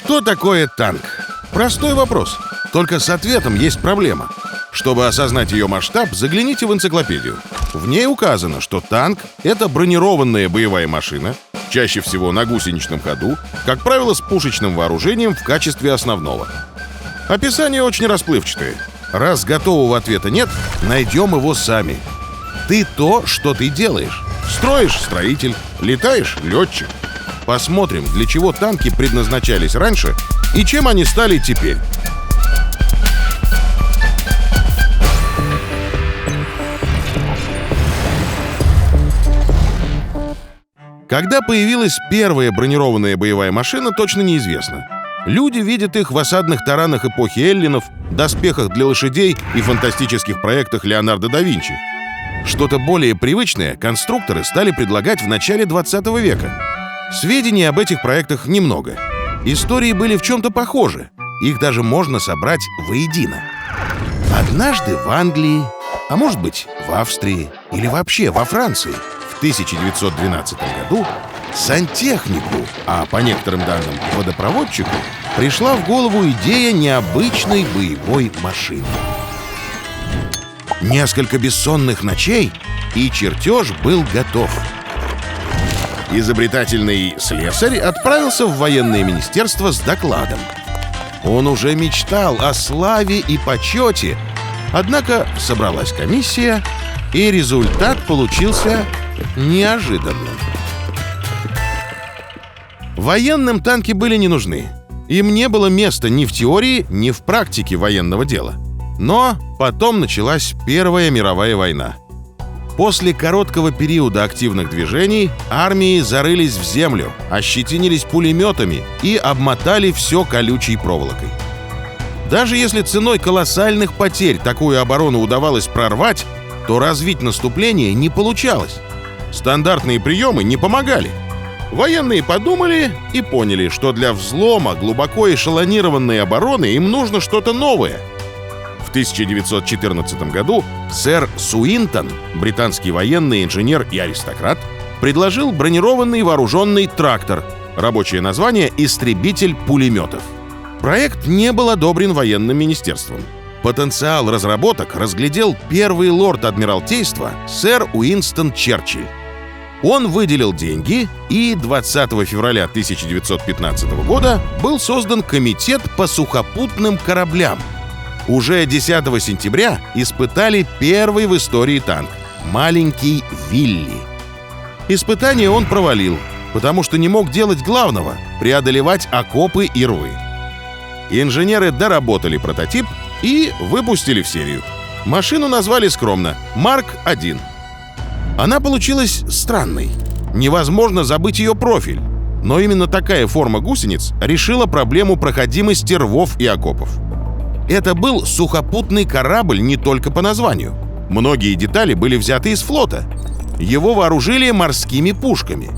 Что такое танк? Простой вопрос. Только с ответом есть проблема. Чтобы осознать ее масштаб, загляните в энциклопедию. В ней указано, что танк — это бронированная боевая машина, чаще всего на гусеничном ходу, как правило, с пушечным вооружением в качестве основного. Описание очень расплывчатое. Раз готового ответа нет, найдем его сами. Ты то, что ты делаешь. Строишь — строитель, летаешь — летчик. Посмотрим, для чего танки предназначались раньше и чем они стали теперь. Когда появилась первая бронированная боевая машина, точно неизвестно. Люди видят их в осадных таранах эпохи эллинов, доспехах для лошадей и фантастических проектах Леонардо да Винчи. Что-то более привычное конструкторы стали предлагать в начале 20 века. Сведений об этих проектах немного. Истории были в чем-то похожи. Их даже можно собрать воедино. Однажды в Англии, а может быть в Австрии или вообще во Франции, в 1912 году сантехнику, а по некоторым данным водопроводчику, пришла в голову идея необычной боевой машины. Несколько бессонных ночей, и чертеж был готов. Изобретательный слесарь отправился в военное министерство с докладом. Он уже мечтал о славе и почете, однако собралась комиссия, и результат получился неожиданным. Военным танки были не нужны. Им не было места ни в теории, ни в практике военного дела. Но потом началась Первая мировая война. После короткого периода активных движений армии зарылись в землю, ощетинились пулеметами и обмотали все колючей проволокой. Даже если ценой колоссальных потерь такую оборону удавалось прорвать, то развить наступление не получалось. Стандартные приемы не помогали. Военные подумали и поняли, что для взлома глубоко эшелонированной обороны им нужно что-то новое. В 1914 году сэр Суинтон, британский военный инженер и аристократ, предложил бронированный вооруженный трактор, рабочее название «Истребитель пулеметов». Проект не был одобрен военным министерством. Потенциал разработок разглядел первый лорд Адмиралтейства сэр Уинстон Черчилль. Он выделил деньги, и 20 февраля 1915 года был создан комитет по сухопутным кораблям. Уже 10 сентября испытали первый в истории танк — маленький Вилли. Испытание он провалил, потому что не мог делать главного — преодолевать окопы и рвы. Инженеры доработали прототип и выпустили в серию. Машину назвали скромно «Марк-1». Она получилась странной. Невозможно забыть ее профиль. Но именно такая форма гусениц решила проблему проходимости рвов и окопов. Это был сухопутный корабль не только по названию. Многие детали были взяты из флота. Его вооружили морскими пушками.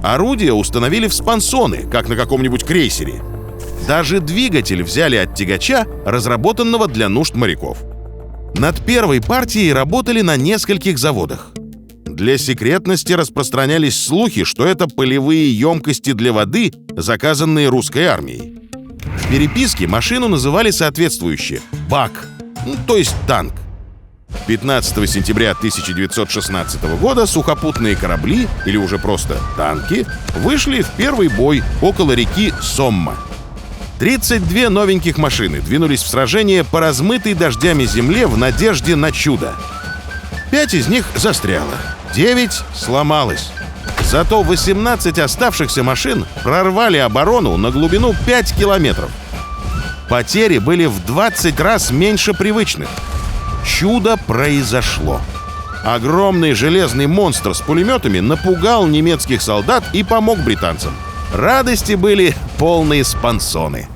Орудия установили в спансоны, как на каком-нибудь крейсере. Даже двигатель взяли от тягача, разработанного для нужд моряков. Над первой партией работали на нескольких заводах. Для секретности распространялись слухи, что это полевые емкости для воды, заказанные русской армией. В переписке машину называли соответствующе «бак», то есть танк. 15 сентября 1916 года сухопутные корабли, или уже просто танки, вышли в первый бой около реки Сомма. 32 новеньких машины двинулись в сражение по размытой дождями земле в надежде на чудо. 5 из них застряло, 9 сломалось. Зато 18 оставшихся машин прорвали оборону на глубину 5 километров. Потери были в 20 раз меньше привычных. Чудо произошло. Огромный железный монстр с пулеметами напугал немецких солдат и помог британцам. Радости были полные спансоны.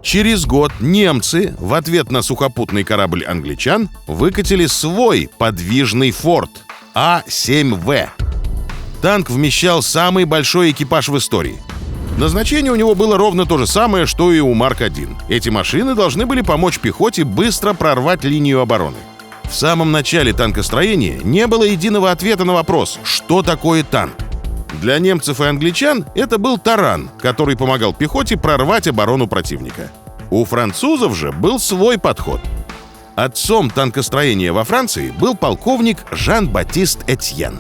Через год немцы в ответ на сухопутный корабль англичан выкатили свой подвижный форт А-7В. Танк вмещал самый большой экипаж в истории. Назначение у него было ровно то же самое, что и у Марк-1. Эти машины должны были помочь пехоте быстро прорвать линию обороны. В самом начале танкостроения не было единого ответа на вопрос, что такое танк. Для немцев и англичан это был таран, который помогал пехоте прорвать оборону противника. У французов же был свой подход. Отцом танкостроения во Франции был полковник Жан-Батист Этьен.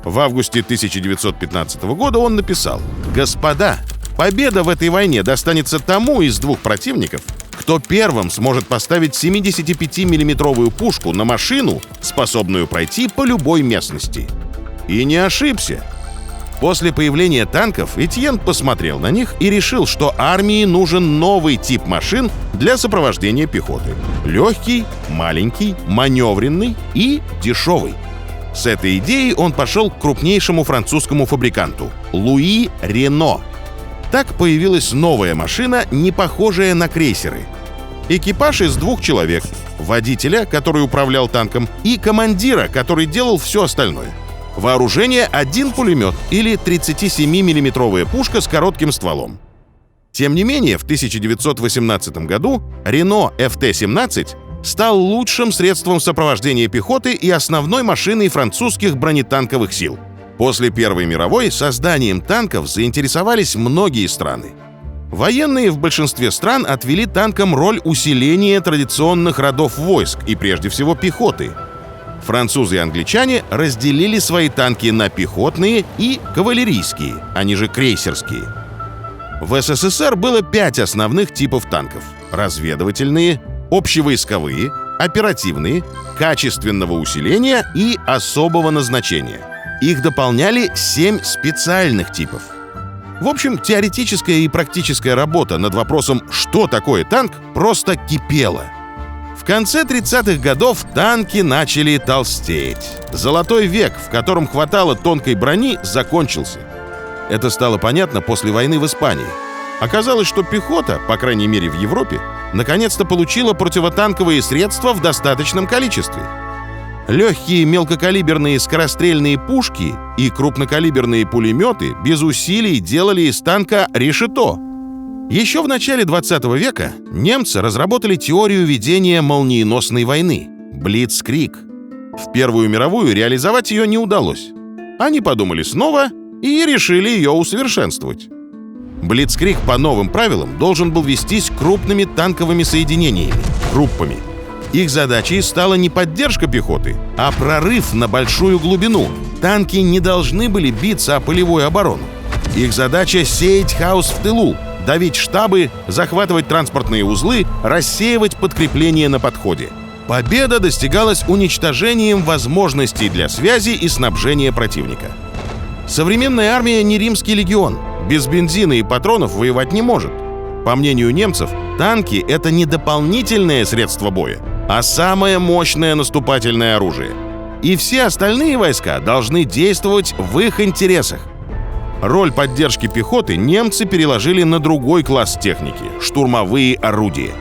В августе 1915 года он написал: «Господа, победа в этой войне достанется тому из двух противников, кто первым сможет поставить 75-миллиметровую пушку на машину, способную пройти по любой местности». И не ошибся. После появления танков Этьен посмотрел на них и решил, что армии нужен новый тип машин для сопровождения пехоты. Легкий, маленький, маневренный и дешевый. С этой идеей он пошел к крупнейшему французскому фабриканту – Луи Рено. Так появилась новая машина, не похожая на крейсеры. Экипаж из 2 человек – водителя, который управлял танком, и командира, который делал все остальное. Вооружение – 1 пулемет или 37-миллиметровая пушка с коротким стволом. Тем не менее, в 1918 году Renault FT-17 стал лучшим средством сопровождения пехоты и основной машиной французских бронетанковых сил. После Первой мировой созданием танков заинтересовались многие страны. Военные в большинстве стран отвели танкам роль усиления традиционных родов войск и прежде всего пехоты. Французы и англичане разделили свои танки на пехотные и кавалерийские, они же крейсерские. В СССР было 5 основных типов танков: разведывательные, общевойсковые, оперативные, качественного усиления и особого назначения. Их дополняли 7 специальных типов. В общем, теоретическая и практическая работа над вопросом, что такое танк, просто кипела. В конце 30-х годов танки начали толстеть. Золотой век, в котором хватало тонкой брони, закончился. Это стало понятно после войны в Испании. Оказалось, что пехота, по крайней мере в Европе, наконец-то получила противотанковые средства в достаточном количестве. Легкие мелкокалиберные скорострельные пушки и крупнокалиберные пулеметы без усилий делали из танка решето. Еще в начале 20 века немцы разработали теорию ведения молниеносной войны – Блицкриг. В Первую мировую реализовать ее не удалось. Они подумали снова и решили ее усовершенствовать. Блицкриг по новым правилам должен был вестись крупными танковыми соединениями – группами. Их задачей стала не поддержка пехоты, а прорыв на большую глубину. Танки не должны были биться о полевую оборону. Их задача – сеять хаос в тылу, давить штабы, захватывать транспортные узлы, рассеивать подкрепления на подходе. Победа достигалась уничтожением возможностей для связи и снабжения противника. Современная армия не римский легион. Без бензина и патронов воевать не может. По мнению немцев, танки — это не дополнительное средство боя, а самое мощное наступательное оружие. И все остальные войска должны действовать в их интересах. Роль поддержки пехоты немцы переложили на другой класс техники – штурмовые орудия.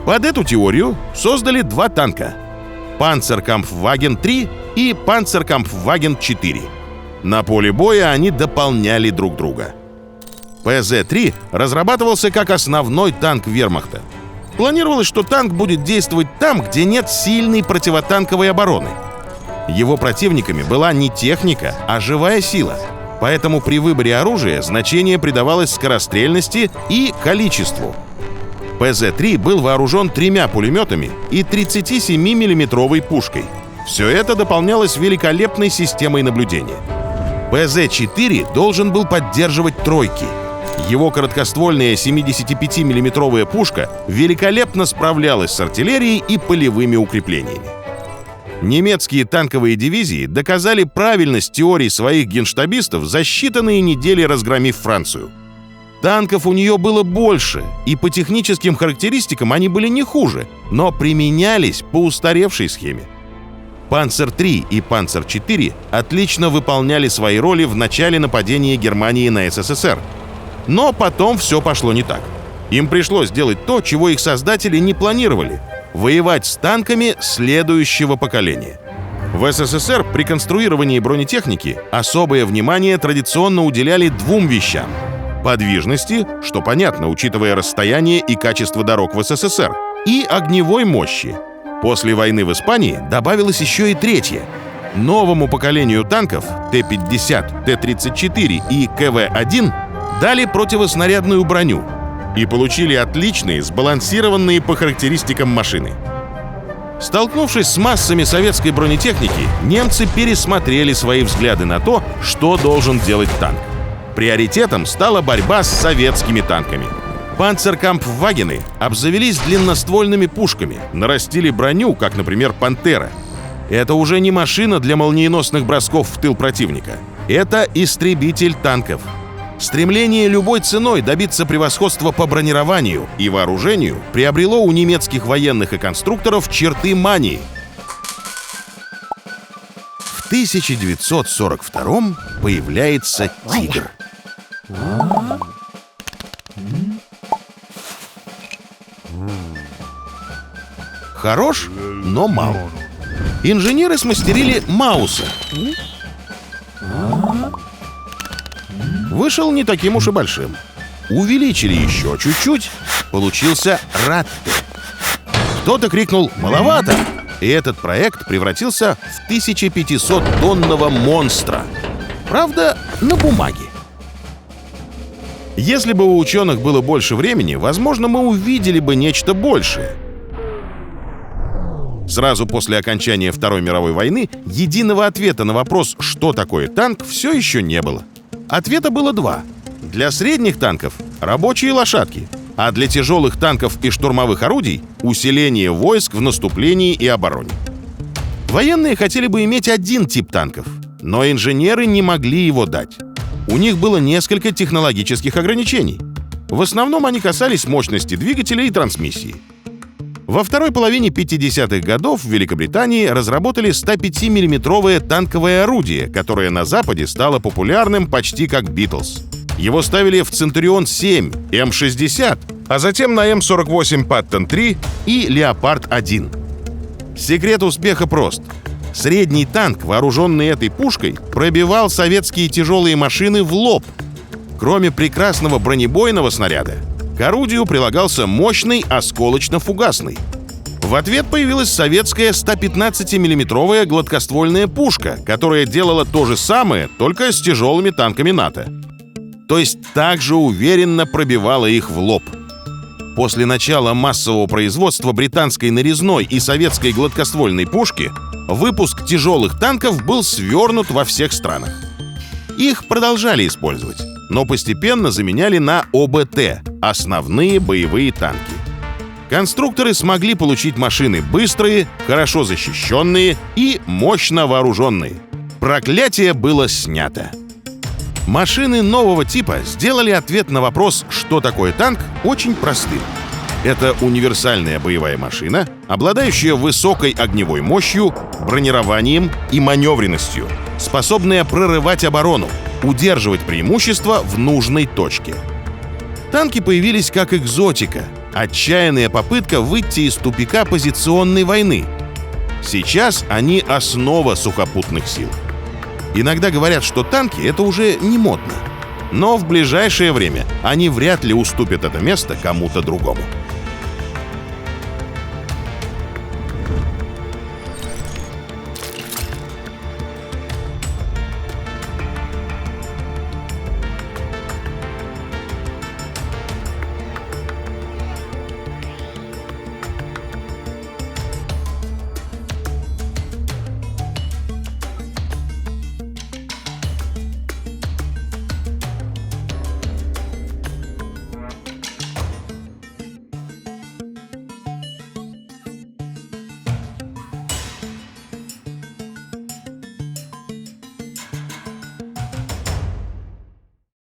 Под эту теорию создали 2 танка – Panzerkampfwagen-3 и Panzerkampfwagen-4. На поле боя они дополняли друг друга. ПЗ-3 разрабатывался как основной танк вермахта. Планировалось, что танк будет действовать там, где нет сильной противотанковой обороны. Его противниками была не техника, а живая сила. Поэтому при выборе оружия значение придавалось скорострельности и количеству. ПЗ-3 был вооружен 3 пулеметами и 37-миллиметровой пушкой. Все это дополнялось великолепной системой наблюдения. ПЗ-4 должен был поддерживать тройки. Его короткоствольная 75-миллиметровая пушка великолепно справлялась с артиллерией и полевыми укреплениями. Немецкие танковые дивизии доказали правильность теорий своих генштабистов за считанные недели, разгромив Францию. Танков у нее было больше, и по техническим характеристикам они были не хуже, но применялись по устаревшей схеме. Панцер-3 и Панцер-4 отлично выполняли свои роли в начале нападения Германии на СССР. Но потом все пошло не так. Им пришлось делать то, чего их создатели не планировали – воевать с танками следующего поколения. В СССР при конструировании бронетехники особое внимание традиционно уделяли 2 вещам – подвижности, что понятно, учитывая расстояние и качество дорог в СССР, и огневой мощи. После войны в Испании добавилось еще и 3 – Новому поколению танков Т-50, Т-34 и КВ-1 дали противоснарядную броню и получили отличные, сбалансированные по характеристикам машины. Столкнувшись с массами советской бронетехники, немцы пересмотрели свои взгляды на то, что должен делать танк. Приоритетом стала борьба с советскими танками. Панцеркампфвагены обзавелись длинноствольными пушками, нарастили броню, как, например, «Пантера». Это уже не машина для молниеносных бросков в тыл противника. Это истребитель танков. Стремление любой ценой добиться превосходства по бронированию и вооружению приобрело у немецких военных и конструкторов черты мании. В 1942 появляется «Тигр». Хорош, но мал. Инженеры смастерили Мауса. Вышел не таким уж и большим. Увеличили еще чуть-чуть, получился Ратте. Кто-то крикнул «маловато!», и этот проект превратился в 1500-тонного монстра. Правда, на бумаге. Если бы у ученых было больше времени, возможно, мы увидели бы нечто большее. Сразу после окончания Второй мировой войны единого ответа на вопрос, что такое танк, все еще не было. Ответа было два. Для средних танков — рабочие лошадки, а для тяжелых танков и штурмовых орудий — усиление войск в наступлении и обороне. Военные хотели бы иметь один тип танков, но инженеры не могли его дать. У них было несколько технологических ограничений. В основном они касались мощности двигателя и трансмиссии. Во второй половине 50-х годов в Великобритании разработали 105-миллиметровое танковое орудие, которое на Западе стало популярным почти как «Битлз». Его ставили в «Центурион-7», М-60, а затем на М-48 Паттон-3 и «Леопард-1». Секрет успеха прост. Средний танк, вооруженный этой пушкой, пробивал советские тяжелые машины в лоб. Кроме прекрасного бронебойного снаряда, к орудию прилагался мощный осколочно-фугасный. В ответ появилась советская 115-миллиметровая гладкоствольная пушка, которая делала то же самое, только с тяжелыми танками НАТО. То есть также уверенно пробивала их в лоб. После начала массового производства британской нарезной и советской гладкоствольной пушки выпуск тяжелых танков был свернут во всех странах. Их продолжали использовать, но постепенно заменяли на ОБТ — основные боевые танки. Конструкторы смогли получить машины быстрые, хорошо защищенные и мощно вооруженные. Проклятие было снято. Машины нового типа сделали ответ на вопрос, что такое танк, очень простым. Это универсальная боевая машина, обладающая высокой огневой мощью, бронированием и маневренностью, способная прорывать оборону, удерживать преимущество в нужной точке. Танки появились как экзотика, отчаянная попытка выйти из тупика позиционной войны. Сейчас они основа сухопутных сил. Иногда говорят, что танки — это уже не модно. Но в ближайшее время они вряд ли уступят это место кому-то другому.